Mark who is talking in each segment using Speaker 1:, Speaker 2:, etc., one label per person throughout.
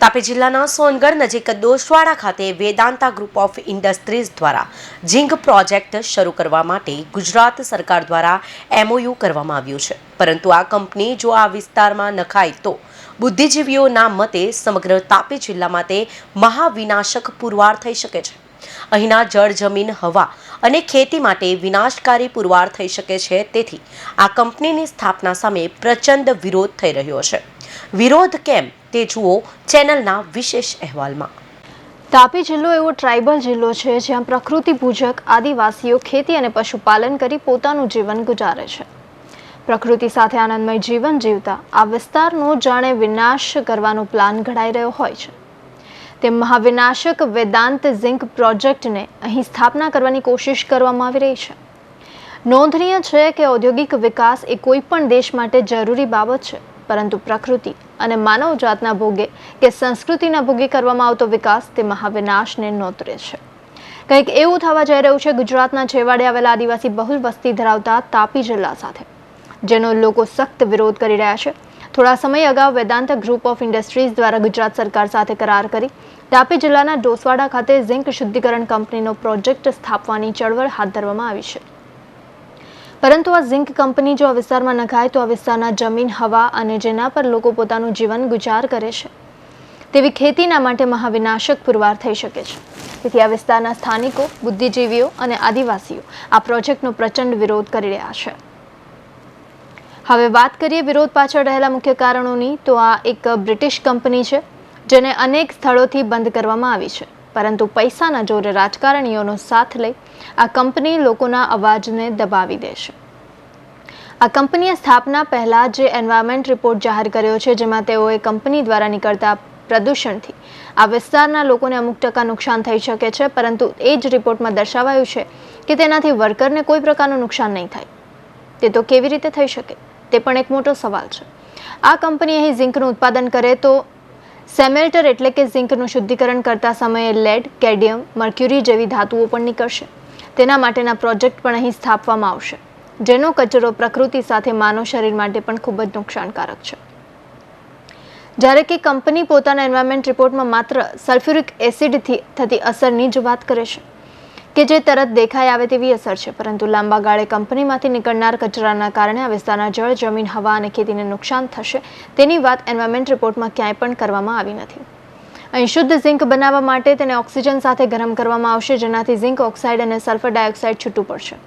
Speaker 1: તાપી જિલ્લાના સોનગઢ નજીક દોશવાડા ખાતે વેદાંતા ગ્રુપ ઓફ ઇન્ડસ્ટ્રીઝ દ્વારા ઝીંક પ્રોજેક્ટ શરૂ કરવા માટે ગુજરાત સરકાર દ્વારા MOU કરવામાં આવ્યું છે, પરંતુ આ કંપની જો આ વિસ્તારમાં નખાય તો બુદ્ધિજીવીઓના મતે સમગ્ર તાપી જિલ્લામાં તે મહાવિનાશક પુરવાર થઈ શકે છે। અહીંના જળ, જમીન, હવા અને ખેતી માટે વિનાશકારી પુરવાર થઈ શકે છે। તેથી આ કંપનીની સ્થાપના સામે પ્રચંડ વિરોધ થઈ રહ્યો છે। વિરોધ કેમ તે જુઓ ચેનલના વિશેષ અહેવાલમાં।
Speaker 2: તાપી જિલ્લો એવો ટ્રાઇબલ જિલ્લો છે જ્યાં પ્રકૃતિ પૂજક આદિવાસીઓ ખેતી અને પશુપાલન કરી પોતાનું જીવન ગુજારે છે। પ્રકૃતિ સાથે આનંદમય જીવન જીવતા આ વિસ્તારનો જાણે વિનાશ કરવાનો પ્લાન ઘડાઈ રહ્યો હોય છે। તે મહાવિનાશક વેદાંત ઝિંક પ્રોજેક્ટને અહીં સ્થાપના કરવાની કોશિશ કરવામાં આવી રહી છે। નોંધનીય છે કે ઔદ્યોગિક વિકાસ એ કોઈ પણ દેશ માટે જરૂરી બાબત છે, પરંતુ પ્રકૃતિ અને માનવજાતના ભોગે કે સંસ્કૃતિના ભોગે કરવામાં આવતો વિકાસ તે મહાવિનાશને નોતરે છે। કંઈક એવું થવા જઈ રહ્યું છે ગુજરાતના છેવાડે આવેલા આદિવાસી બહુલ વસ્તી ધરાવતા તાપી જિલ્લા સાથે, જેનો લોકો સખ્ત વિરોધ કરી રહ્યા છે। થોડા સમય અગાઉ વેદાંત ગ્રુપ ઓફ ઇન્ડસ્ટ્રીઝ દ્વારા ગુજરાત સરકાર સાથે કરાર કરી તાપી જિલ્લાના ડોસવાડા ખાતે ઝિંક શુદ્ધિકરણ કંપનીનો પ્રોજેક્ટ સ્થાપવાની ચળવળ હાથ ધરવામાં આવી છે, પરંતુ આ ઝિંક કંપની જો આ વિસ્તારમાં નખાય તો આ વિસ્તારના જમીન, હવા અને જેના પર લોકો પોતાનું જીવન ગુજાર કરે છે તેવી ખેતીના માટે મહાવિનાશક પુરવાર થઈ શકે છે। તેથી આ વિસ્તારના સ્થાનિકો, બુદ્ધિજીવીઓ અને આદિવાસીઓ આ પ્રોજેક્ટનો પ્રચંડ વિરોધ કરી રહ્યા છે। હવે વાત કરીએ વિરોધ પાછળ રહેલા મુખ્ય કારણોની, તો આ એક બ્રિટિશ કંપની છે જેને અનેક સ્થળોથી બંધ કરવામાં આવી છે, પરંતુ પૈસાના જોરે રાજકારણીઓનો સાથ લઈ આ કંપની લોકોના અવાજને દબાવી દેશે। આ કંપનીએ સ્થાપના પહેલા જે એન્વાયરમેન્ટ રિપોર્ટ જાહેર કર્યો છે, જેમાં તેઓએ કંપની દ્વારા નીકળતા પ્રદૂષણથી આ વિસ્તારના લોકોને અમુક ટકા નુકસાન થઈ શકે છે, પરંતુ એ જ રિપોર્ટમાં દર્શાવાયું છે કે તેનાથી વર્કરને કોઈ પ્રકારનું નુકસાન નહીં થાય। તે તો કેવી રીતે થઈ શકે, તે પણ એક મોટો સવાલ છે। આ કંપની અહીં ઝિંકનું ઉત્પાદન કરે તો સેમેલ્ટર એટલે કે ઝિંકનું શુદ્ધિકરણ કરતા સમયે લેડ, કેડમિયમ, મર્ક્યુરી જેવી ધાતુઓ પણ નીકળશે। તેના માટેના પ્રોજેક્ટ પણ અહીં સ્થાપવામાં આવશે, જેનો કચરો પ્રકૃતિ સાથે માનવ શરીર માટે પણ ખૂબ જ નુકસાનકારક છે। જ્યારે કે કંપની પોતાના એન્વાયરમેન્ટ રિપોર્ટમાં માત્ર સલ્ફ્યુરિક એસિડથી થતી અસરની જ વાત કરે છે કે જે તરત દેખાઈ આવે તેવી અસર છે, પરંતુ લાંબા ગાળે કંપનીમાંથી નીકળનાર કચરાના કારણે આ વિસ્તારના જળ, જમીન, હવા અને ખેતીને નુકસાન થશે તેની વાત એન્વાયરમેન્ટ રિપોર્ટમાં ક્યાંય પણ કરવામાં આવી નથી। અહીં શુદ્ધ ઝિંક બનાવવા માટે તેને ઓક્સિજન સાથે ગરમ કરવામાં આવશે, જેનાથી ઝિંક ઓક્સાઇડ અને સલ્ફર ડાયોક્સાઇડ છૂટું પડશે।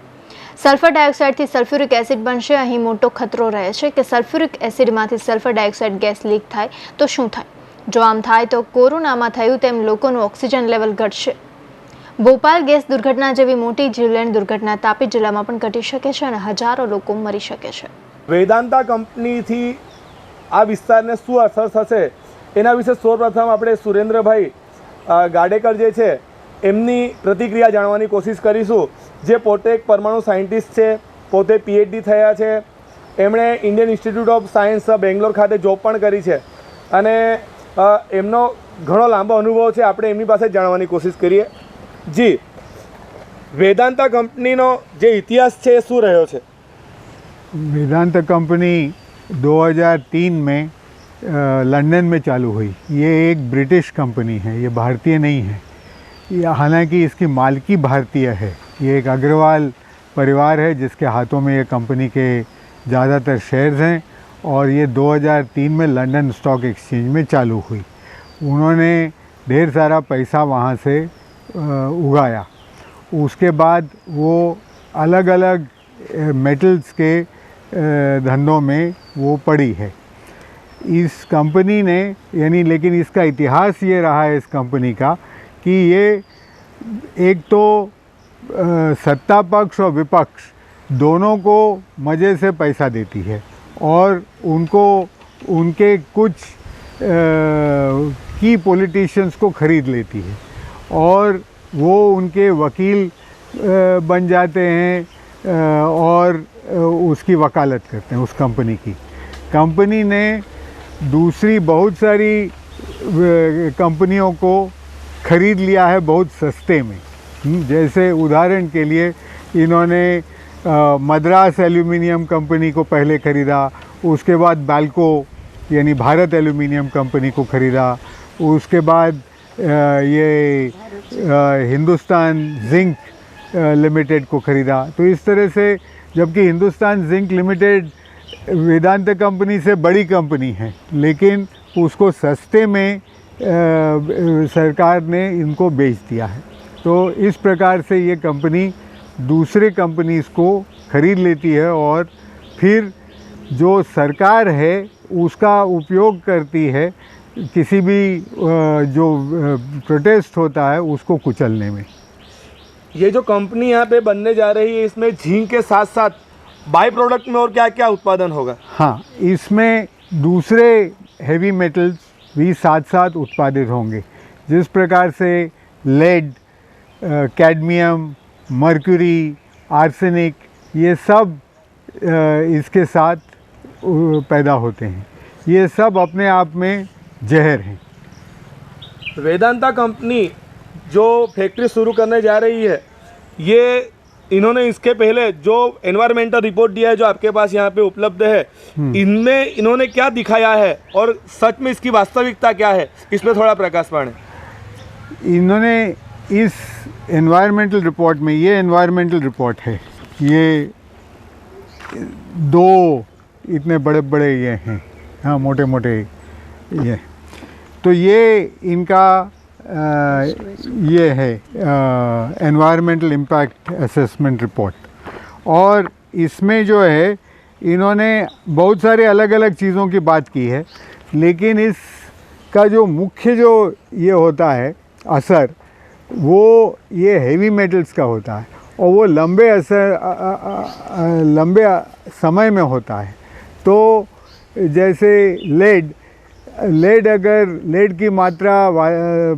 Speaker 2: સલ્ફર ડાયોક્સાઇડથી સલ્ફ્યુરિક એસિડ બનશે। અહીં મોટો ખતરો રહે છે કે સલ્ફ્યુરિક એસિડમાંથી સલ્ફર ડાયોક્સાઇડ ગેસ લીક થાય તો શું થાય? જો આમ થાય તો કોરોનામાં થયું તેમ લોકોનું ઓક્સિજન લેવલ ઘટશે। ભોપાલ ગેસ દુર્ઘટના જેવી મોટી જીવલેણ દુર્ઘટના તાપી જિલ્લામાં પણ ઘટી શકે છે અને હજારો લોકો મરી શકે છે।
Speaker 3: વેદાંતા કંપનીથી આ વિસ્તારને શું અસર થશે એના વિશે સૌપ્રથમ આપણે સુરેન્દ્રભાઈ ગાડેકર જે છે એમની પ્રતિક્રિયા જાણવાની કોશિશ કરીશું, જે પોતે એક પરમાણુ સાયન્ટિસ્ટ છે, પોતે PhD થયા છે, એમણે Indian institute of science Bangalore ખાતે જોબ પણ કરી છે અને એમનો ઘણો લાંબો અનુભવ છે। આપણે એમની પાસે જાણવાની કોશિશ કરીએ। जी, वेदांता कंपनी नो जो इतिहास है शू रह्यो छे?
Speaker 4: वेदांता कंपनी 2003 में लंदन में चालू हुई। ये एक ब्रिटिश कंपनी है, ये भारतीय नहीं है। ये हालांकि इसकी मालिकी भारतीय है। ये एक अग्रवाल परिवार है जिसके हाथों में ये कंपनी के ज़्यादातर शेयर्स हैं और ये 2003 में लंदन स्टॉक एक्सचेंज में चालू हुई। उन्होंने ढेर सारा पैसा वहाँ से उगाया। उसके बाद वो अलग अलग मेटल्स के धंधों में वो पड़ी है। इस कंपनी ने यानी, लेकिन इसका इतिहास ये रहा है इस कंपनी का कि ये एक तो सत्ता पक्ष और विपक्ष दोनों को मज़े से पैसा देती है और उनको उनके कुछ की पॉलिटिशियंस को ख़रीद लेती है और वो उनके वकील बन जाते हैं और उसकी वकालत करते हैं उस कंपनी की। कंपनी ने दूसरी बहुत सारी कंपनियों को ख़रीद लिया है बहुत सस्ते में। जैसे उदाहरण के लिए इन्होंने मद्रास एल्यूमिनियम कंपनी को पहले ख़रीदा, उसके बाद बाल्को यानी भारत एल्यूमिनियम कंपनी को ख़रीदा, उसके बाद ये हिंदुस्तान जिंक लिमिटेड को ख़रीदा। तो इस तरह से, जबकि हिंदुस्तान जिंक लिमिटेड वेदांत कंपनी से बड़ी कंपनी है, लेकिन उसको सस्ते में सरकार ने इनको बेच दिया है। तो इस प्रकार से ये कंपनी दूसरे कंपनीज़ को ख़रीद लेती है और फिर जो सरकार है उसका उपयोग करती है किसी भी जो प्रोटेस्ट होता है उसको कुचलने में।
Speaker 3: ये जो कंपनी यहाँ पे बनने जा रही है, इसमें झींग के साथ साथ बाई प्रोडक्ट में और क्या क्या उत्पादन होगा?
Speaker 4: हाँ, इसमें दूसरे हेवी मेटल्स भी साथ साथ उत्पादित होंगे, जिस प्रकार से लेड, कैडमियम, मर्क्यूरी, आर्सेनिक, ये सब इसके साथ पैदा होते हैं। ये सब अपने आप में जहर हैं।
Speaker 3: वेदांता कंपनी जो फैक्ट्री शुरू करने जा रही है, ये इन्होंने इसके पहले जो एनवायरमेंटल रिपोर्ट दिया है जो आपके पास यहाँ पे उपलब्ध है, इनमें इन्होंने क्या दिखाया है और सच में इसकी वास्तविकता क्या है, इसमें थोड़ा प्रकाश पाड़ें।
Speaker 4: इन्होंने इस एनवायरमेंटल रिपोर्ट में, ये एनवायरमेंटल रिपोर्ट है, ये 2 इतने बड़े बड़े ये हैं, हाँ, मोटे मोटे ये। तो ये इनका ये है एनवायरमेंटल इम्पैक्ट असेसमेंट रिपोर्ट, और इसमें जो है इन्होंने बहुत सारे अलग अलग चीज़ों की बात की है, लेकिन इसका जो मुख्य जो ये होता है असर, वो ये हेवी मेटल्स का होता है और वो लंबे समय में होता है। तो जैसे लेड की मात्रा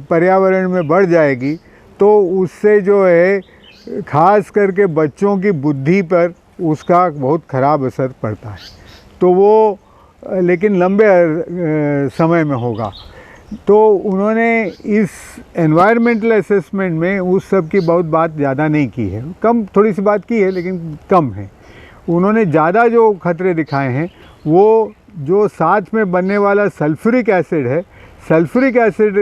Speaker 4: पर्यावरण में बढ़ जाएगी तो उससे जो है ख़ास करके बच्चों की बुद्धि पर उसका बहुत ख़राब असर पड़ता है। तो वो लेकिन लंबे समय में होगा। तो उन्होंने इस एनवायरमेंटल असेसमेंट में उस सब की बहुत बात ज़्यादा नहीं की है, कम थोड़ी सी बात की है लेकिन कम है। उन्होंने ज़्यादा जो खतरे दिखाए हैं वो जो साथ में बनने वाला सल्फ्यूरिक एसिड है, सल्फ्यूरिक एसिड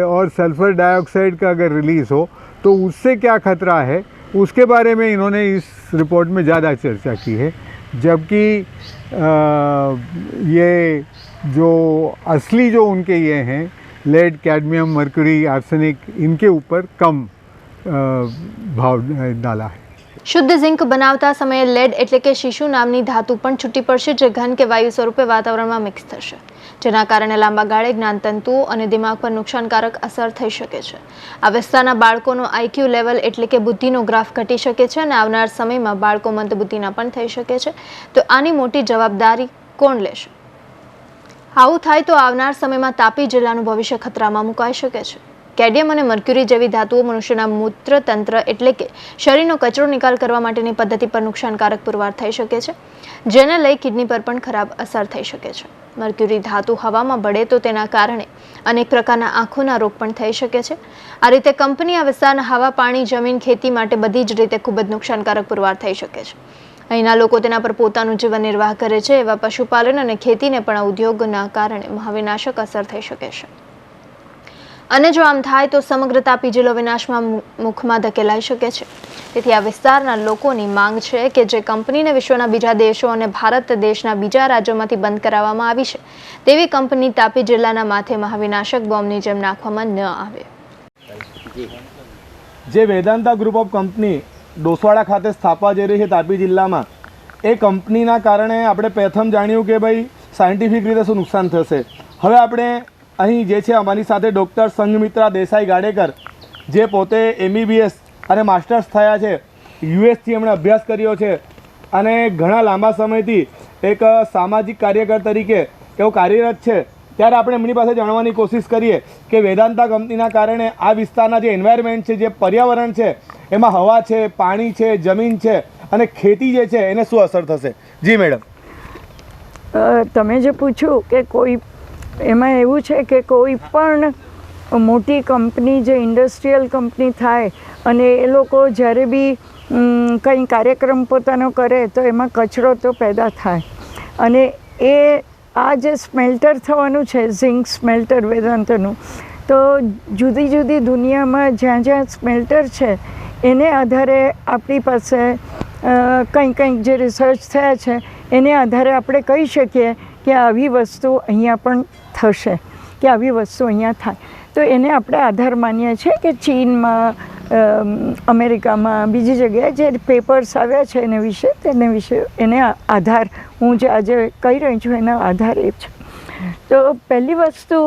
Speaker 4: और सल्फ़र डाइऑक्साइड का अगर रिलीज़ हो तो उससे क्या खतरा है, उसके बारे में इन्होंने इस रिपोर्ट में ज़्यादा चर्चा की है। जबकि ये जो असली जो उनके ये हैं लेड, कैडमियम, मर्क्यूरी, आर्सेनिक, इनके ऊपर कम भाव डाला है।
Speaker 2: શુદ્ધ ઝિંક બનાવતા સમયે લેડ એટલે કે શીશુ નામની ધાતુ પણ છૂટી પડશે, જે ઘન કે વાયુ સ્વરૂપે વાતાવરણમાં મિક્સ થશે, જેના કારણે લાંબા ગાળે જ્ઞાનતંતુઓ અને દિમાગ પર નુકસાનકારક અસર થઈ શકે છે। આ વિસ્તારના બાળકોનો આઈક્યુ લેવલ એટલે કે બુદ્ધિનો ગ્રાફ ઘટી શકે છે અને આવનાર સમયમાં બાળકો મંદબુદ્ધિના પણ થઈ શકે છે। તો આની મોટી જવાબદારી કોણ લેશે? આવું થાય તો આવનાર સમયમાં તાપી જિલ્લાનું ભવિષ્ય ખતરામાં મુકાઈ શકે છે। કેડમિયમ અને મર્ક્યુરી જેવી ધાતુઓ મનુષ્યના મૂત્રતંત્ર એટલે કે શરીરનો કચરો નિકાલ કરવા માટેની પદ્ધતિ પર નુકસાનકારક પુરવાર થઈ શકે છે, જેને લઈ કિડની પર પણ ખરાબ અસર થઈ શકે છે। મર્ક્યુરી ધાતુ હવામાં ભળે તો તેના કારણે અનેક પ્રકારના આંખોના રોગ પણ થઈ શકે છે। આ રીતે કંપની આ વિસ્તારના હવા, પાણી, જમીન, ખેતી માટે બધી જ રીતે ખૂબ જ નુકસાનકારક પુરવાર થઈ શકે છે। અહીંના લોકો તેના પર પોતાનું જીવન નિર્વાહ કરે છે, એવા પશુપાલન અને ખેતીને પણ આ ઉદ્યોગના કારણે મહાવિનાશક અસર થઈ શકે છે। અને જો આમ થાય તો સમગ્ર તાપી જિલ્લો વિનાશમાં મુખમાં ધકેલાઈ શકે છે। તેથી આ વિસ્તારના લોકોની માંગ છે કે જે કંપનીને વિશ્વના બીજા દેશો અને ભારત દેશના બીજા રાજ્યોમાંથી બંધ કરાવવામાં આવી છે, તેવી કંપની તાપી જિલ્લાના માથે મહાવિનાશક બોમ્બની જેમ નાખવામાં ન આવે।
Speaker 3: જે Vedanta group of company Doswada ખાતે સ્થાપવા જઈ રહી છે તાપી જિલ્લામાં, એ કંપનીના કારણે આપણે પ્રથમ જાણ્યું કે ભાઈ સાયન્ટિફિક રીતે શું નુકસાન થશે। હવે આપણે અહીં જે છે અમારી સાથે ડૉક્ટર સંઘમિત્રા દેસાઈ ગાડેકર, જે પોતે MBBS અને માસ્ટર્સ થયા છે, યુએસથી એમણે અભ્યાસ કર્યો છે અને ઘણા લાંબા સમયથી એક સામાજિક કાર્યકર તરીકે તેઓ કાર્યરત છે। ત્યારે આપણે એમની પાસે જાણવાની કોશિશ કરીએ કે વેદાંતા કંપનીના કારણે આ વિસ્તારના જે એન્વાયરમેન્ટ છે, જે પર્યાવરણ છે, એમાં હવા છે, પાણી છે, જમીન છે અને ખેતી જે છે એને શું અસર થશે? જી મેડમ,
Speaker 5: તમે જે પૂછ્યું કે કોઈ એમાં એવું છે કે કોઈ પણ મોટી કંપની જે ઇન્ડસ્ટ્રીયલ કંપની થાય અને એ લોકો જ્યારે બી કંઈ કાર્યક્રમ પોતાનો કરે તો એમાં કચરો તો પેદા થાય અને એ આ જે સ્મેલ્ટર થવાનું છે, ઝિંક સ્મેલ્ટર વેદાંતનું, તો જુદી જુદી દુનિયામાં જ્યાં જ્યાં સ્મેલ્ટર છે એને આધારે આપણી પાસે કંઈક જે રિસર્ચ થયા છે એને આધારે આપણે કહી શકીએ કે આવી વસ્તુ અહીંયા પણ થશે, કે આવી વસ્તુ અહીંયા થાય. તો એને આપણે આધાર માનીએ છીએ કે ચીનમાં, અમેરિકામાં, બીજી જગ્યાએ જે પેપર્સ આવ્યા છે તેને વિશે એને આધાર હું જે આજે કહી રહી છું એના આધાર એ છે. તો પહેલી વસ્તુ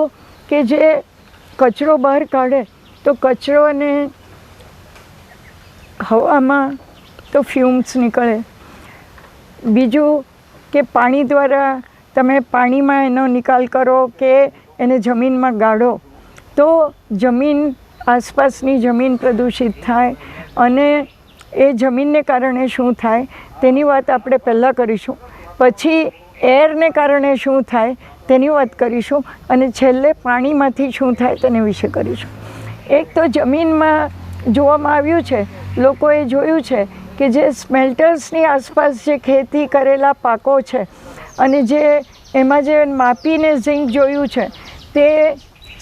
Speaker 5: કે જે કચરો બહાર કાઢે તો કચરોને હવામાં તો ફ્યુમ્સ નીકળે. બીજું કે પાણી દ્વારા તમે પાણીમાં એનો નિકાલ કરો કે એને જમીનમાં ગાળો તો જમીન, આસપાસની જમીન પ્રદૂષિત થાય અને એ જમીનને કારણે શું થાય તેની વાત આપણે પહેલાં કરીશું. પછી એરને કારણે શું થાય તેની વાત કરીશું અને છેલ્લે પાણીમાંથી શું થાય તેના વિશે કરીશું. એક તો જમીનમાં જોવામાં આવ્યું છે, લોકોએ જોયું છે કે જે સ્મેલ્ટર્સની આસપાસ જે ખેતી કરેલા પાકો છે અને જે એમાં જે માપીને ઝીંક જોયું છે તે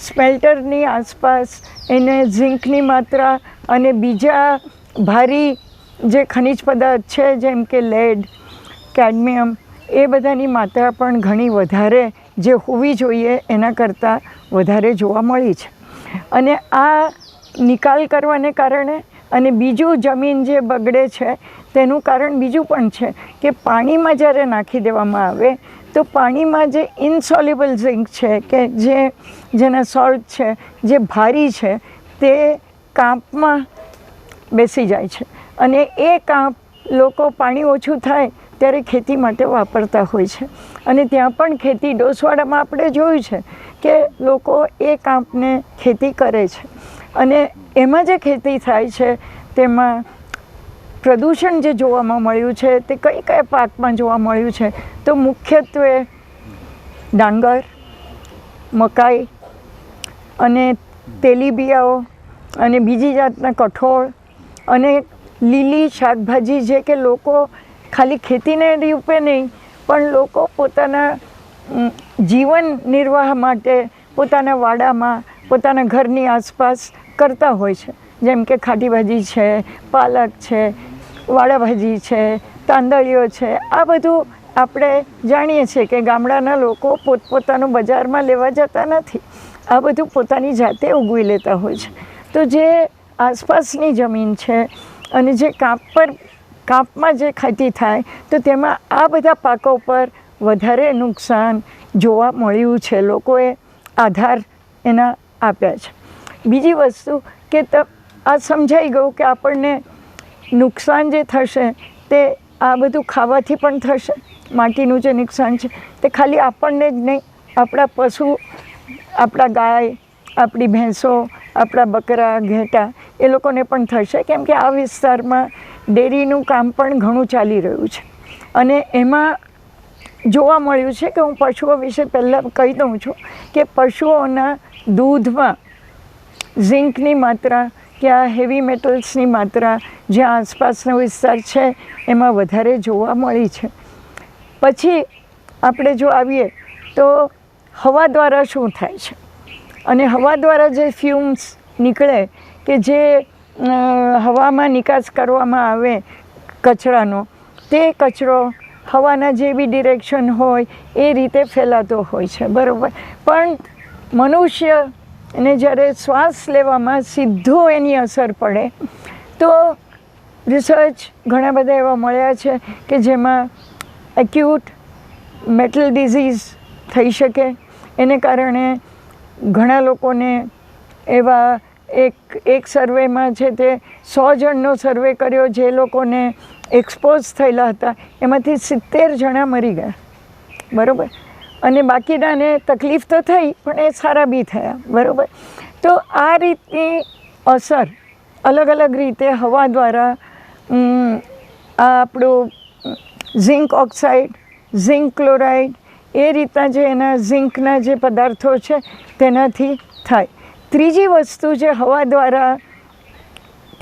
Speaker 5: સ્મેલ્ટરની આસપાસ એને ઝીંકની માત્રા અને બીજા ભારી જે ખનિજ પદાર્થ છે જેમ કે લેડ, કેડમિયમ, એ બધાની માત્રા પણ ઘણી વધારે જે હોવી જોઈએ એના કરતાં વધારે જોવા મળી છે. અને આ નિકાલ કરવાને કારણે અને બીજું જમીન જે બગડે છે તેનું કારણ બીજું પણ છે કે પાણીમાં જ્યારે નાખી દેવામાં આવે તો પાણીમાં જે ઇન્સોલ્યુબલ ઝિંક છે કે જેના સોલ્ટ છે, જે ભારી છે, તે કાંપમાં બેસી જાય છે અને એ કાંપ લોકો પાણી ઓછું થાય ત્યારે ખેતી માટે વાપરતા હોય છે. અને ત્યાં પણ ખેતી ડોસવાડામાં આપણે જોયું છે કે લોકો એ કાંપને ખેતી કરે છે અને એમાં જે ખેતી થાય છે તેમાં પ્રદૂષણ જે જોવામાં મળ્યું છે તે કયા પાકમાં જોવા મળ્યું છે તો મુખ્યત્વે ડાંગર, મકાઈ અને તેલીબિયાઓ અને બીજી જાતના કઠોળ અને લીલી શાકભાજી, જે કે લોકો ખાલી ખેતીને રૂપે નહીં પણ લોકો પોતાના જીવન નિર્વાહ માટે પોતાના વાડામાં, પોતાના ઘરની આસપાસ કરતા હોય છે. જેમ કે ખાટી ભાજી છે, પાલક છે, વાળા ભાજી છે, તાંદળીઓ છે. આ બધું આપણે જાણીએ છીએ કે ગામડાના લોકો પોતપોતાનું બજારમાં લેવા જતા નથી, આ બધું પોતાની જાતે ઉગવી લેતા હોય છે. તો જે આસપાસની જમીન છે અને જે કાંપમાં જે ખેતી થાય તો તેમાં આ બધા પાકો પર વધારે નુકસાન જોવા મળ્યું છે. લોકોએ આધાર એના આપ્યા છે. બીજી વસ્તુ કે આ સમજાઈ ગયું કે આપણને નુકસાન જે થશે તે આ બધું ખાવાથી પણ થશે. માટીનું જે નુકસાન છે તે ખાલી આપણને જ નહીં, આપણા પશુ, આપણા ગાય, આપણી ભેંસો, આપણા બકરા, ઘેટા એ લોકોને પણ થશે. કેમ કે આ વિસ્તારમાં ડેરીનું કામ પણ ઘણું ચાલી રહ્યું છે અને એમાં જોવા મળ્યું છે કે હું પશુઓ વિશે પહેલાં કહી દઉં છું કે પશુઓના દૂધમાં ઝિંકની માત્રા કે આ હેવી મેટલ્સની માત્રા જ્યાં આસપાસનો વિસ્તાર છે એમાં વધારે જોવા મળી છે. પછી આપણે જો આવીએ તો હવા દ્વારા શું થાય છે અને હવા દ્વારા જે ફ્યુમ્સ નીકળે કે જે હવામાં નિકાસ કરવામાં આવે કચરાનો, તે કચરો હવાના જે બી ડિરેક્શન હોય એ રીતે ફેલાતો હોય છે, બરાબર. પણ મનુષ્યને જ્યારે શ્વાસ લેવામાં સીધો એની અસર પડે તો રિસર્ચ ઘણા બધા એવા મળ્યા છે કે જેમાં એક્યુટ મેટલ ડિઝીઝ થઈ શકે. એને કારણે ઘણા લોકોને એવા એક સર્વેમાં છે તે 100 જણનો સર્વે કર્યો જે લોકોને એક્સપોઝ થયેલા હતા, એમાંથી 70 જણા મરી ગયા, બરાબર. અને બાકીનાને તકલીફ તો થઈ પણ એ સારા બી થયા, બરાબર. તો આ રીતની અસર અલગ અલગ રીતે હવા દ્વારા આ આપણું ઝિંક ઓક્સાઇડ, ઝિંક ક્લોરાઇડ, એ રીતના જે એના ઝિંકના જે પદાર્થો છે તેનાથી થાય. ત્રીજી વસ્તુ જે હવા દ્વારા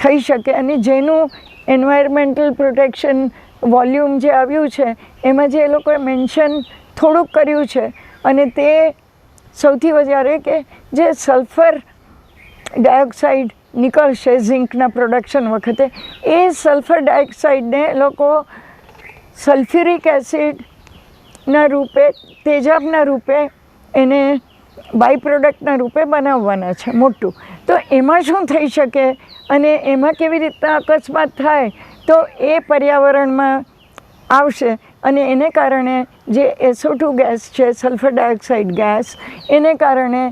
Speaker 5: થઈ શકે અને જેનું એન્વાયરમેન્ટલ પ્રોટેક્શન વોલ્યુમ જે આવ્યું છે એમાં જે એ લોકોએ મેન્શન થોડુંક કર્યું છે, અને તે સૌથી વધારે કે જે સલ્ફર ડાયોક્સાઇડ નીકળશે ઝિંકના પ્રોડક્શન વખતે, એ સલ્ફર ડાયોક્સાઇડને લોકો સલ્ફ્યુરિક એસિડના રૂપે, તેજાબના રૂપે એને બાય પ્રોડક્ટના રૂપે બનાવવાના છે મોટું. તો એમાં શું થઈ શકે અને એમાં કેવી રીતના અકસ્માત થાય તો એ પર્યાવરણમાં આવશે, અને એને કારણે જે SO2 ગેસ છે, સલ્ફર ડાયોક્સાઇડ ગેસ, એને કારણે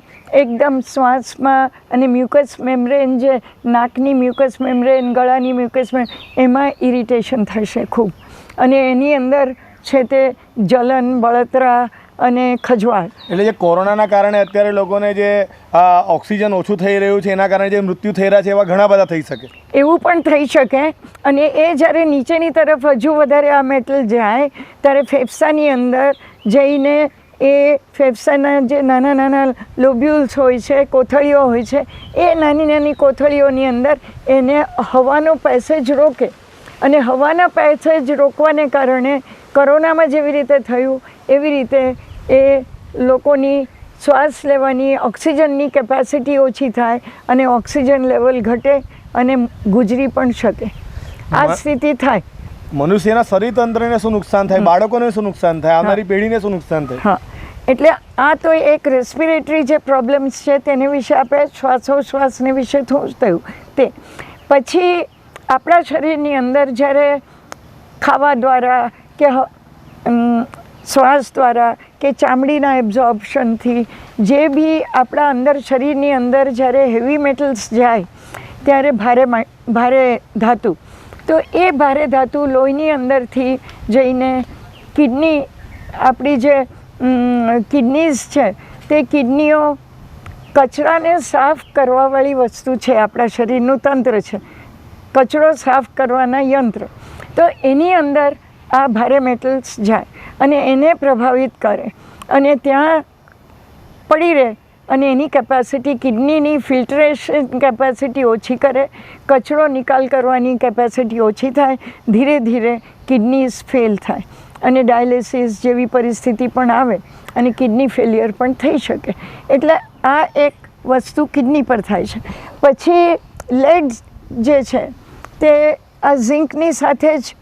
Speaker 5: એકદમ શ્વાસમાં અને મ્યુકસ મેમ્બ્રેન, જે નાકની મ્યુકસ મેમ્બ્રેન, ગળાની મ્યુકસ મેમ્બ્રેન, એમાં ઇરિટેશન થશે ખૂબ, અને એની અંદર છે તે જલન, બળતરા અને ખજવાળ.
Speaker 3: એટલે જે કોરોનાના કારણે અત્યારે લોકોને જે ઓક્સિજન ઓછું થઈ રહ્યું છે એના કારણે જે મૃત્યુ થઈ રહ્યા છે એવા ઘણા બધા થઈ શકે.
Speaker 5: એવું પણ થઈ શકે. અને એ જ્યારે નીચેની તરફ હજુ વધારે આ મેટલ જાય ત્યારે ફેફસાની અંદર જઈને એ ફેફસાના જે નાના નાના લોબ્યુલ્સ હોય છે, કોથળીઓ હોય છે, એ નાની નાની કોથળીઓની અંદર એને હવાનો પેસેજ રોકે, અને હવાના પેસેજ રોકવાને કારણે કોરોનામાં જેવી રીતે થયું એવી રીતે એ લોકોની શ્વાસ લેવાની, ઓક્સિજનની કેપેસિટી ઓછી થાય અને ઓક્સિજન લેવલ ઘટે અને ગુજરી પણ શકે. આ સ્થિતિ થાય.
Speaker 3: મનુષ્યના શરીર તંત્રને શું નુકસાન થાય, બાળકોને શું નુકસાન થાય, આવનારી પેઢીને શું નુકસાન થાય?
Speaker 5: હા, એટલે આ તો એક રેસ્પિરેટરી જે પ્રોબ્લેમ્સ છે તેને વિશે આપણે શ્વાસોશ્વાસને વિશે થોડું થયું. તે પછી આપણા શરીરની અંદર જ્યારે ખાવા દ્વારા કે શ્વાસ દ્વારા કે ચામડીના એબ્ઝોર્પ્શનથી જે બી આપણા અંદર શરીરની અંદર જ્યારે હેવી મેટલ્સ જાય ત્યારે ભારે ધાતુ, તો એ ભારે ધાતુ લોહીની અંદરથી જઈને કિડની, આપણી જે કિડનીઝ છે તે કિડનીઓ કચરાને સાફ કરવાવાળી વસ્તુ છે, આપણા શરીરનું તંત્ર છે, કચરો સાફ કરવાના યંત્ર. તો એની અંદર આ ભારે મેટલ્સ જાય અને એને પ્રભાવિત કરે અને ત્યાં પડી રહે, અને એની કેપેસિટી, કિડનીની ફિલ્ટરેશન કેપેસિટી ઓછી કરે, કચરો નિકાલ કરવાની કેપેસિટી ઓછી થાય, ધીરે ધીરે કિડનીઝ ફેલ થાય અને ડાયાલિસિસ જેવી પરિસ્થિતિ પણ આવે અને કિડની ફેલિયર પણ થઈ શકે. એટલે આ એક વસ્તુ કિડની પર થાય છે. પછી લેડ જે છે તે આ ઝિંકની સાથે જ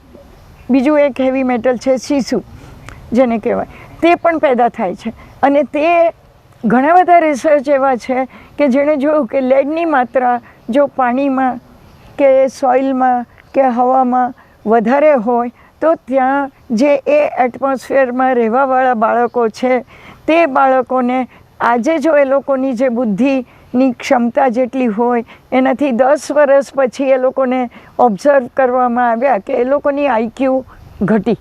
Speaker 5: બીજું એક હેવી મેટલ છે સીસુ જેને કહેવાય, તે પણ પેદા થાય છે. અને તે ઘણા બધા રિસર્ચ એવા છે કે જેણે જોયું કે લેડની માત્રા જો પાણીમાં કે સોઇલમાં કે હવામાં વધારે હોય તો ત્યાં જે એ એટમોસ્ફિયરમાં રહેવાવાળા બાળકો છે તે બાળકોને આજે જો એ લોકોની જે બુદ્ધિની ક્ષમતા જેટલી હોય એનાથી 10 વર્ષ પછી એ લોકોને ઓબ્ઝર્વ કરવામાં આવ્યા કે એ લોકોની IQ ઘટી.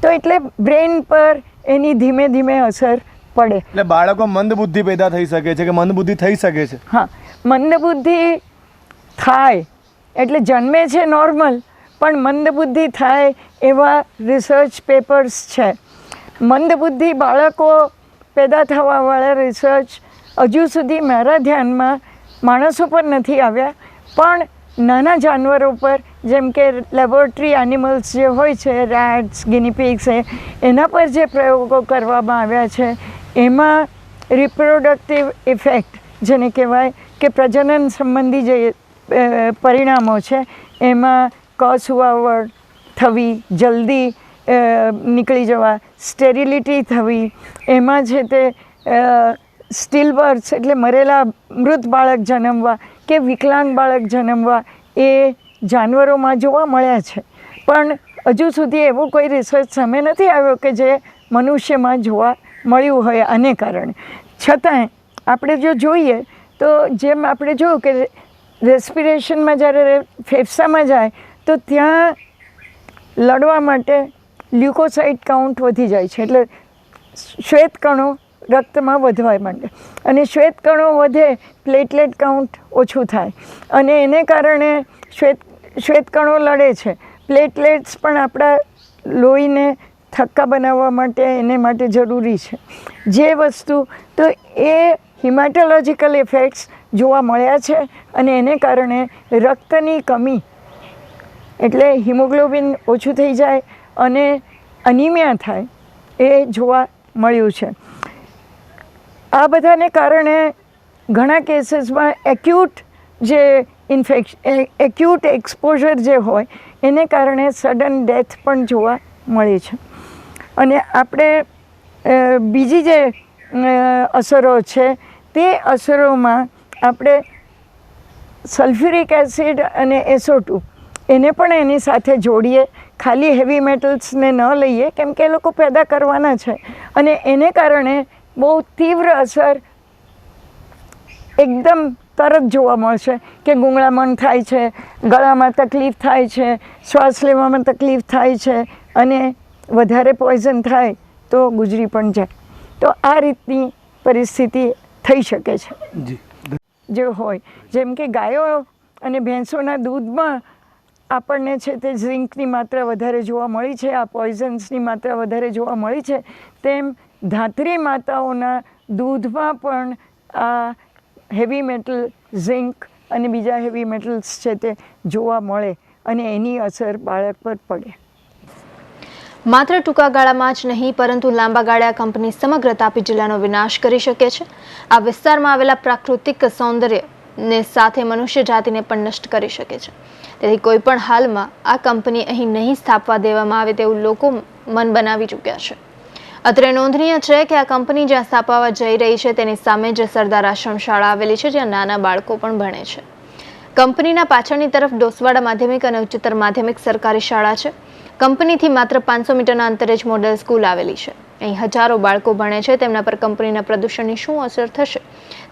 Speaker 5: તો એટલે બ્રેન પર એની ધીમે ધીમે અસર પડે.
Speaker 3: એટલે બાળકો મંદબુદ્ધિ પેદા થઈ શકે છે કે મંદબુદ્ધિ થઈ શકે છે?
Speaker 5: હા, મંદબુદ્ધિ થાય એટલે જન્મે છે નોર્મલ, પણ મંદબુદ્ધિ થાય એવા રિસર્ચ પેપર્સ છે. મંદબુદ્ધિ બાળકો પેદા થવાવાળા રિસર્ચ હજુ સુધી મારા ધ્યાનમાં માણસો પર નથી આવ્યા, પણ નાના જાનવરો પર, જેમ કે લેબોરેટરી એનિમલ્સ જે હોય છે, રેટ્સ, ગિનીપિગ્સ, એના પર જે પ્રયોગો કરવામાં આવ્યા છે એમાં રિપ્રોડક્ટિવ ઇફેક્ટ જેને કહેવાય કે પ્રજનન સંબંધી જે પરિણામો છે એમાં કસુવાવડ થવી, જલ્દી નીકળી જવા, સ્ટેરિલિટી થવી, એમાં છે તે સ્ટીલ બર્થ્સ એટલે મરેલા મૃત બાળક જન્મવા કે વિકલાંગ બાળક જન્મવા એ જાનવરોમાં જોવા મળ્યા છે. પણ હજુ સુધી એવો કોઈ રિસર્ચ સામે નથી આવ્યો કે જે મનુષ્યમાં જોવા મળ્યું હોય આને કારણે. છતાંય આપણે જો જોઈએ તો જેમ આપણે જોયું કે રેસ્પિરેશનમાં જ્યારે ફેફસામાં જાય તો ત્યાં લડવા માટે લ્યુકોસાઇડ કાઉન્ટ વધી જાય છે, એટલે શ્વેતકણો રક્તમાં વધવા માંડે, અને શ્વેતકણો વધે પ્લેટલેટ કાઉન્ટ ઓછું થાય, અને એને કારણે શ્વેતકણો લડે છે. પ્લેટલેટ્સ પણ આપણા લોહીને થક્કા બનાવવા માટે એને માટે જરૂરી છે. જે વસ્તુ તો એ હિમેટોલોજીકલ ઇફેક્ટ્સ જોવા મળ્યા છે, અને એને કારણે રક્તની કમી એટલે હિમોગ્લોબિન ઓછું થઈ જાય અને અનિમિયા થાય એ જોવા મળ્યું છે. આ બધાને કારણે ઘણા કેસીસમાં એક્યુટ એક્સપોઝર જે હોય એને કારણે સડન ડેથ પણ જોવા મળે છે. અને આપણે બીજી જે અસરો છે તે અસરોમાં આપણે સલ્ફ્યુરિક એસિડ અને SO2 એને પણ એની સાથે જોડીએ. ખાલી હેવી મેટલ્સને ન લઈએ કેમ કે એ લોકો પેદા કરવાના છે અને એને કારણે બહુ તીવ્ર અસર એકદમ તરત જોવા મળશે કે ગૂંગળામણ થાય છે, ગળામાં તકલીફ થાય છે, શ્વાસ લેવામાં તકલીફ થાય છે અને વધારે પોઈઝન થાય તો ગુજરી પણ જાય. તો આ રીતની પરિસ્થિતિ થઈ શકે છે.
Speaker 3: જી
Speaker 5: જે હોય જેમ કે ગાયો અને ભેંસોના દૂધમાં આપણને છે તે ઝિંકની માત્રા વધારે જોવા મળી છે, આ પોઈઝન્સની માત્રા વધારે જોવા મળી છે, તેમ ધાત્રી માતાઓના દૂધમાં પણ આ હેવી મેટલ ઝિંક અને બીજા હેવી મેટલ્સ છે તે જોવા મળે અને એની અસર બાળક પર પડે.
Speaker 2: માત્ર ટૂંકા ગાળામાં જ નહીં પરંતુ લાંબા ગાળે આ કંપની સમગ્ર તાપી જિલ્લાનો વિનાશ કરી શકે છે. આ વિસ્તારમાં આવેલા પ્રાકૃતિક સૌંદર્યને સાથે મનુષ્ય જાતિને પણ નષ્ટ કરી શકે છે. તેથી કોઈ પણ હાલમાં આ કંપની અહીં નહીં સ્થાપવા દેવામાં આવે તેવું લોકો મન બનાવી ચૂક્યા છે. અત્રે નોંધનીય છે કે આ કંપની જ્યાં સ્થાપવા જઈ રહી છે તેની સામે જ સરદાર આશ્રમ શાળા આવેલી છે જ્યાં નાના બાળકો પણ ભણે છે. કંપનીના પાછળની તરફ ડોસવાડા માધ્યમિક અને ઉચ્ચતર માધ્યમિક સરકારી શાળા છે. કંપનીથી માત્ર 500 મીટરના અંતરે જ મોડેલ સ્કૂલ આવેલી છે. અહીં હજારો બાળકો ભણે છે. તેમના પર કંપનીના પ્રદૂષણની શું અસર થશે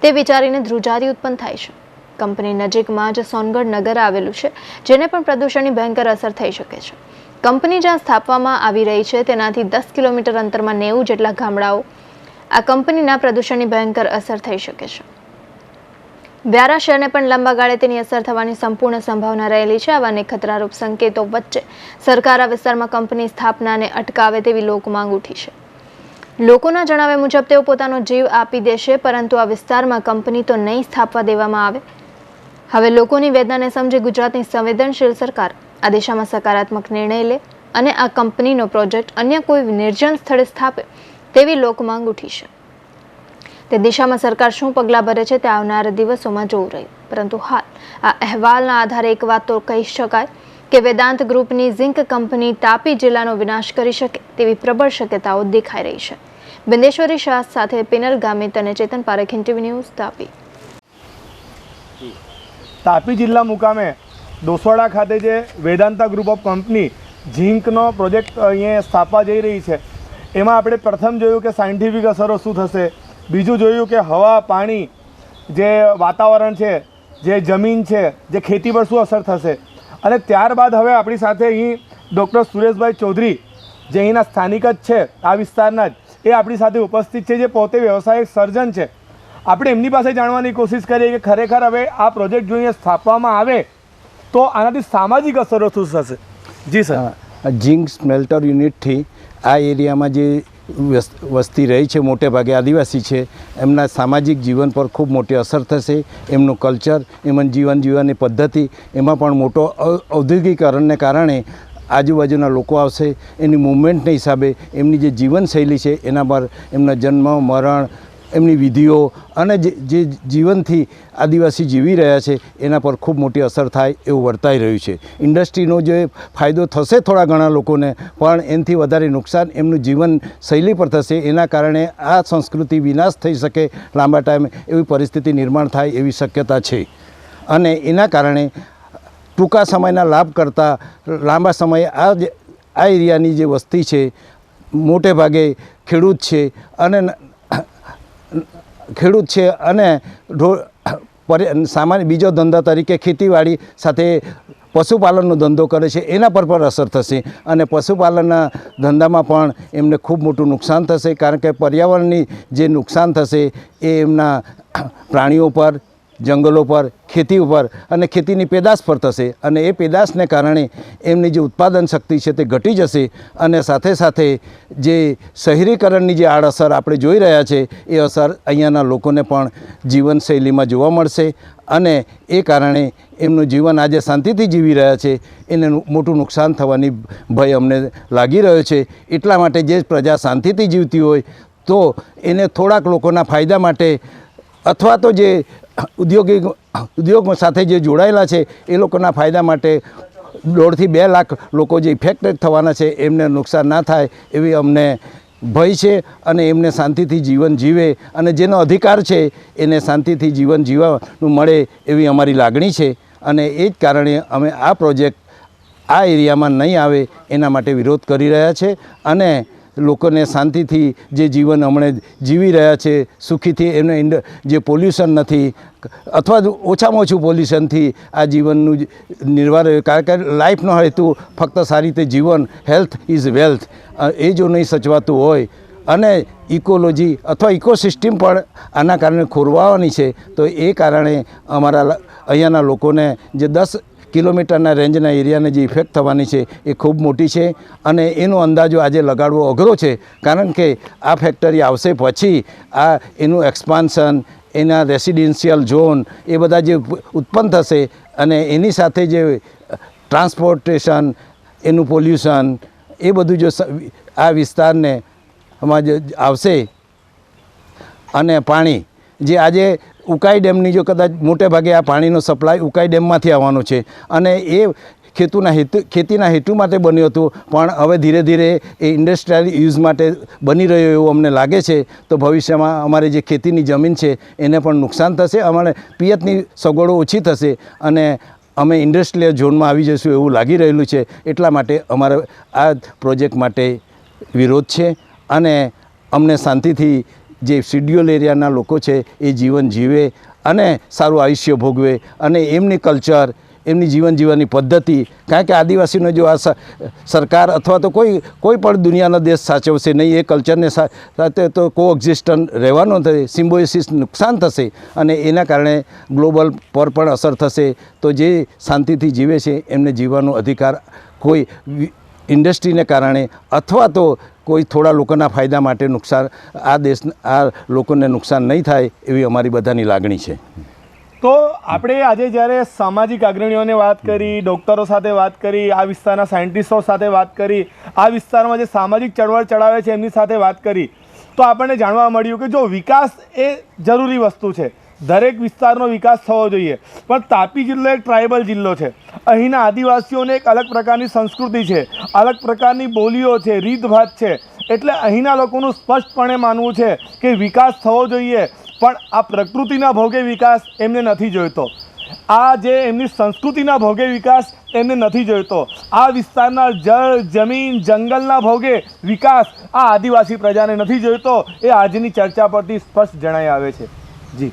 Speaker 2: તે વિચારીને ધ્રુજારી ઉત્પન્ન થાય છે. કંપની નજીકમાં જ સોનગઢ નગર આવેલું છે જેને પણ પ્રદૂષણની ભયંકર અસર થઈ શકે છે. કંપની જ્યાં સ્થાપવામાં આવી રહી છે તેનાથી 10 કિલોમીટર અંતરમાં 90 જેટલા ગામડાઓ આ કંપનીના પ્રદૂષણની ભયંકર અસર થઈ શકે છે. વ્યારા શહેરને પણ લાંબા ગાળે તેની અસર થવાની સંપૂર્ણ સંભાવના રહેલી છે. આવા ખતરારૂપ સંકેતો વચ્ચે સરકાર આ વિસ્તારમાં કંપની સ્થાપનાને અટકાવે તેવી લોકમાંગ ઉઠી છે. લોકોના જણાવ્યા મુજબ તેઓ પોતાનો જીવ આપી દેશે પરંતુ આ વિસ્તારમાં કંપની તો નહીં સ્થાપવા દેવામાં આવે. હવે લોકોની વેદનાને સમજી ગુજરાતની સંવેદનશીલ સરકાર આ દિશામાં સકારાત્મક નિર્ણય લે અને આ કંપનીનો પ્રોજેક્ટ અન્ય કોઈ નિર્જન સ્થળે સ્થાપે તેવી લોકમાંગ ઉઠી છે. તે દિશામાં સરકાર શું પગલાં ભરે છે તે આવનારા દિવસોમાં જોવું રહ્યું. પરંતુ હાલ આ અહેવાલના આધારે એક વાત તો કહી શકાય કે વેદાંત ગ્રુપની ઝિંક કંપની તાપી જિલ્લાનો વિનાશ કરી શકે તેવી પ્રબળ શક્યતાઓ દેખાઈ રહી છે. બિંદેશ્વરી શાહ સાથે પિનલ ગામિત અને ચેતન પારેખ, NTV ન્યૂઝ, તાપી.
Speaker 3: તાપી જિલ્લા મુકામે ડોસવાડા ખાતે જે વેદાંતા ગ્રુપ ઓફ કંપની ઝિંકનો પ્રોજેક્ટ અહીંયા સ્થાપવા જઈ રહી છે એમાં આપણે પ્રથમ જોયું કે સાયન્ટિફિક અસરો શું થશે. બીજું જોયું કે હવા, પાણી, જે વાતાવરણ છે, જે જમીન છે, જે ખેતી પર શું અસર થશે. અને ત્યારબાદ હવે આપણી સાથે અહીં ડૉક્ટર સુરેશભાઈ ચૌધરી જે અહીંના સ્થાનિક જ છે, આ વિસ્તારના જ, એ આપણી સાથે ઉપસ્થિત છે, જે પોતે વ્યવસાયિક સર્જન છે. આપણે એમની પાસે જાણવાની કોશિશ કરીએ કે ખરેખર હવે આ પ્રોજેક્ટ જો અહીંયા સ્થાપવામાં આવે તો આનાથી સામાજિક અસરો શું થશે. જી સર.
Speaker 6: ઝિંક સ્મેલ્ટર યુનિટથી આ એરિયામાં જે વસ્તી રહી છે, મોટે ભાગે આદિવાસી છે, એમના સામાજિક જીવન પર ખૂબ મોટી અસર થશે. એમનું કલ્ચર, એમનું જીવન જીવવાની પદ્ધતિ, એમાં પણ મોટો ઔદ્યોગિકરણને કારણે આજુબાજુના લોકો આવશે. એની મૂવમેન્ટના હિસાબે એમની જે જીવનશૈલી છે એના પર એમના જન્મ, મરણ, એમની વિધિઓ અને જે જીવનથી આદિવાસી જીવી રહ્યા છે એના પર ખૂબ મોટી અસર થાય એવું વર્તાઈ રહ્યું છે. ઇન્ડસ્ટ્રીનો જે ફાયદો થશે થોડા ઘણા લોકોને, પણ એનાથી વધારે નુકસાન એમનું જીવન શૈલી પર થશે. એના કારણે આ સંસ્કૃતિ વિનાશ થઈ શકે લાંબા ટાઈમે એવી પરિસ્થિતિ નિર્માણ થાય એવી શક્યતા છે. અને એના કારણે ટૂંકા સમયના લાભ કરતાં લાંબા સમયે આ એરિયાની જે વસ્તી છે મોટે ભાગે ખેડૂત છે અને સામાન્ય બીજો ધંધા તરીકે ખેતીવાડી સાથે પશુપાલનનો ધંધો કરે છે એના પર પણ અસર થશે. અને પશુપાલનના ધંધામાં પણ એમને ખૂબ મોટું નુકસાન થશે કારણ કે પર્યાવરણની જે નુકસાન થશે એ એમના પ્રાણીઓ પર, જંગલો પર, ખેતી ઉપર અને ખેતીની પેદાશ પર થશે અને એ પેદાશને કારણે એમની જે ઉત્પાદન શક્તિ છે તે ઘટી જશે અને સાથે સાથે જે શહેરીકરણની જે આડઅસર આપણે જોઈ રહ્યા છે એ અસર અહીંયાના લોકોને પણ જીવનશૈલીમાં જોવા મળશે અને એ કારણે એમનું જીવન આજે શાંતિથી જીવી રહ્યા છે એને મોટું નુકસાન થવાની ભય અમને લાગી રહ્યો છે. એટલા માટે જે પ્રજા શાંતિથી જીવતી હોય તો એને થોડાક લોકોના ફાયદા માટે અથવા તો જે ઉદ્યોગ સાથે જે જોડાયેલા છે એ લોકોના ફાયદા માટે 1.5 થી 2 લાખ લોકો જે ઇફેક્ટેડ થવાના છે એમને નુકસાન ના થાય એવી અમને ભય છે અને એમને શાંતિથી જીવન જીવે અને જેનો અધિકાર છે એને શાંતિથી જીવન જીવવાનું મળે એવી અમારી લાગણી છે અને એ જ કારણે અમે આ પ્રોજેક્ટ આ એરિયામાં નહીં આવે એના માટે વિરોધ કરી રહ્યા છે અને લોકોને શાંતિથી જે જીવન હમણાં જીવી રહ્યા છે સુખીથી એમને જે પોલ્યુશન નથી અથવા ઓછામાં ઓછું પોલ્યુશનથી આ જીવનનું નિર્વાહ રહ્યું. કારણ કે લાઈફનો હેતુ ફક્ત સારી રીતે જીવન, હેલ્થ ઇઝ વેલ્થ, એ જો નહીં સચવાતું હોય અને ઇકોલોજી અથવા ઇકોસિસ્ટમ પણ આના કારણે ખોરવાવાની છે તો એ કારણે અમારા અહીંયાના લોકોને જે 10 કિલોમીટરના રેન્જના એરિયાને જે ઇફેક્ટ થવાની છે એ ખૂબ મોટી છે અને એનો અંદાજો આજે લગાડવો અઘરો છે. કારણ કે આ ફેક્ટરી આવશે પછી આ એનું એક્સપાન્શન, એના રેસિડેન્શિયલ ઝોન એ બધા જે ઉત્પન્ન થશે અને એની સાથે જે ટ્રાન્સપોર્ટેશન, એનું પોલ્યુશન એ બધું જો આ વિસ્તારને આવશે અને પાણી જે આજે ઉકાઈ ડેમની જો કદાચ મોટે ભાગે આ પાણીનો સપ્લાય ઉકાઈ ડેમમાંથી આવવાનો છે અને એ ખેતીના હેતુ માટે બન્યું હતું પણ હવે ધીરે ધીરે એ ઇન્ડસ્ટ્રીયલ યુઝ માટે બની રહ્યો એવું અમને લાગે છે. તો ભવિષ્યમાં અમારે જે ખેતીની જમીન છે એને પણ નુકસાન થશે, અમારે પિયતની સગવડો ઓછી થશે અને અમે ઇન્ડસ્ટ્રીયલ ઝોનમાં આવી જઈશું એવું લાગી રહેલું છે. એટલા માટે અમારે આ પ્રોજેક્ટ માટે વિરોધ છે અને અમને શાંતિથી જે શિડ્યુલ એરિયાના લોકો છે એ જીવન જીવે અને સારું આયુષ્ય ભોગવે અને એમની કલ્ચર, એમની જીવન જીવવાની પદ્ધતિ, કારણ કે આદિવાસીનો જો આ સરકાર અથવા તો કોઈ પણ દુનિયાનો દેશ સાચવશે નહીં, એ કલ્ચરને સાથે તો કોએક્ઝિસ્ટન્ટ રહેવાનો થશે, સિમ્બોસિસ નુકસાન થશે અને એના કારણે ગ્લોબલ પર પણ અસર થશે. તો જે શાંતિથી જીવે છે એમને જીવવાનો અધિકાર કોઈ ઇન્ડસ્ટ્રીને કારણે અથવા તો કોઈ થોડા લોકોના ફાયદા માટે નુકસાન આ લોકોને નુકસાન નહીં થાય એવી અમારી બધાની લાગણી છે.
Speaker 3: તો આપણે આજે જ્યારે સામાજિક અગ્રણીઓને વાત કરી, ડૉક્ટરો સાથે વાત કરી, આ વિસ્તારના સાયન્ટિસ્ટો સાથે વાત કરી, આ વિસ્તારમાં જે સામાજિક ચળવળ ચલાવે છે એમની સાથે વાત કરી તો આપણને જાણવા મળ્યું કે જો વિકાસ એ જરૂરી વસ્તુ છે, દરેક વિસ્તારનો વિકાસ થવો જોઈએ, પણ તાપી જિલ્લો એક ટ્રાઇબલ જિલ્લો છે. અહીંના આદિવાસીઓને એક અલગ પ્રકારની સંસ્કૃતિ છે, અલગ પ્રકારની બોલીઓ છે, રીતભાત છે. એટલે અહીંના લોકોનું સ્પષ્ટપણે માનવું છે કે વિકાસ થવો જોઈએ પણ આ પ્રકૃતિના ભોગે વિકાસ એમને નથી જોઈતો, આ જે એમની સંસ્કૃતિના ભોગે વિકાસ એમને નથી જોઈતો, આ વિસ્તારના જળ, જમીન, જંગલના ભોગે વિકાસ આ આદિવાસી પ્રજાને નથી જોઈતો. એ આજની ચર્ચા પરથી સ્પષ્ટ જણાઈ આવે છે. જી.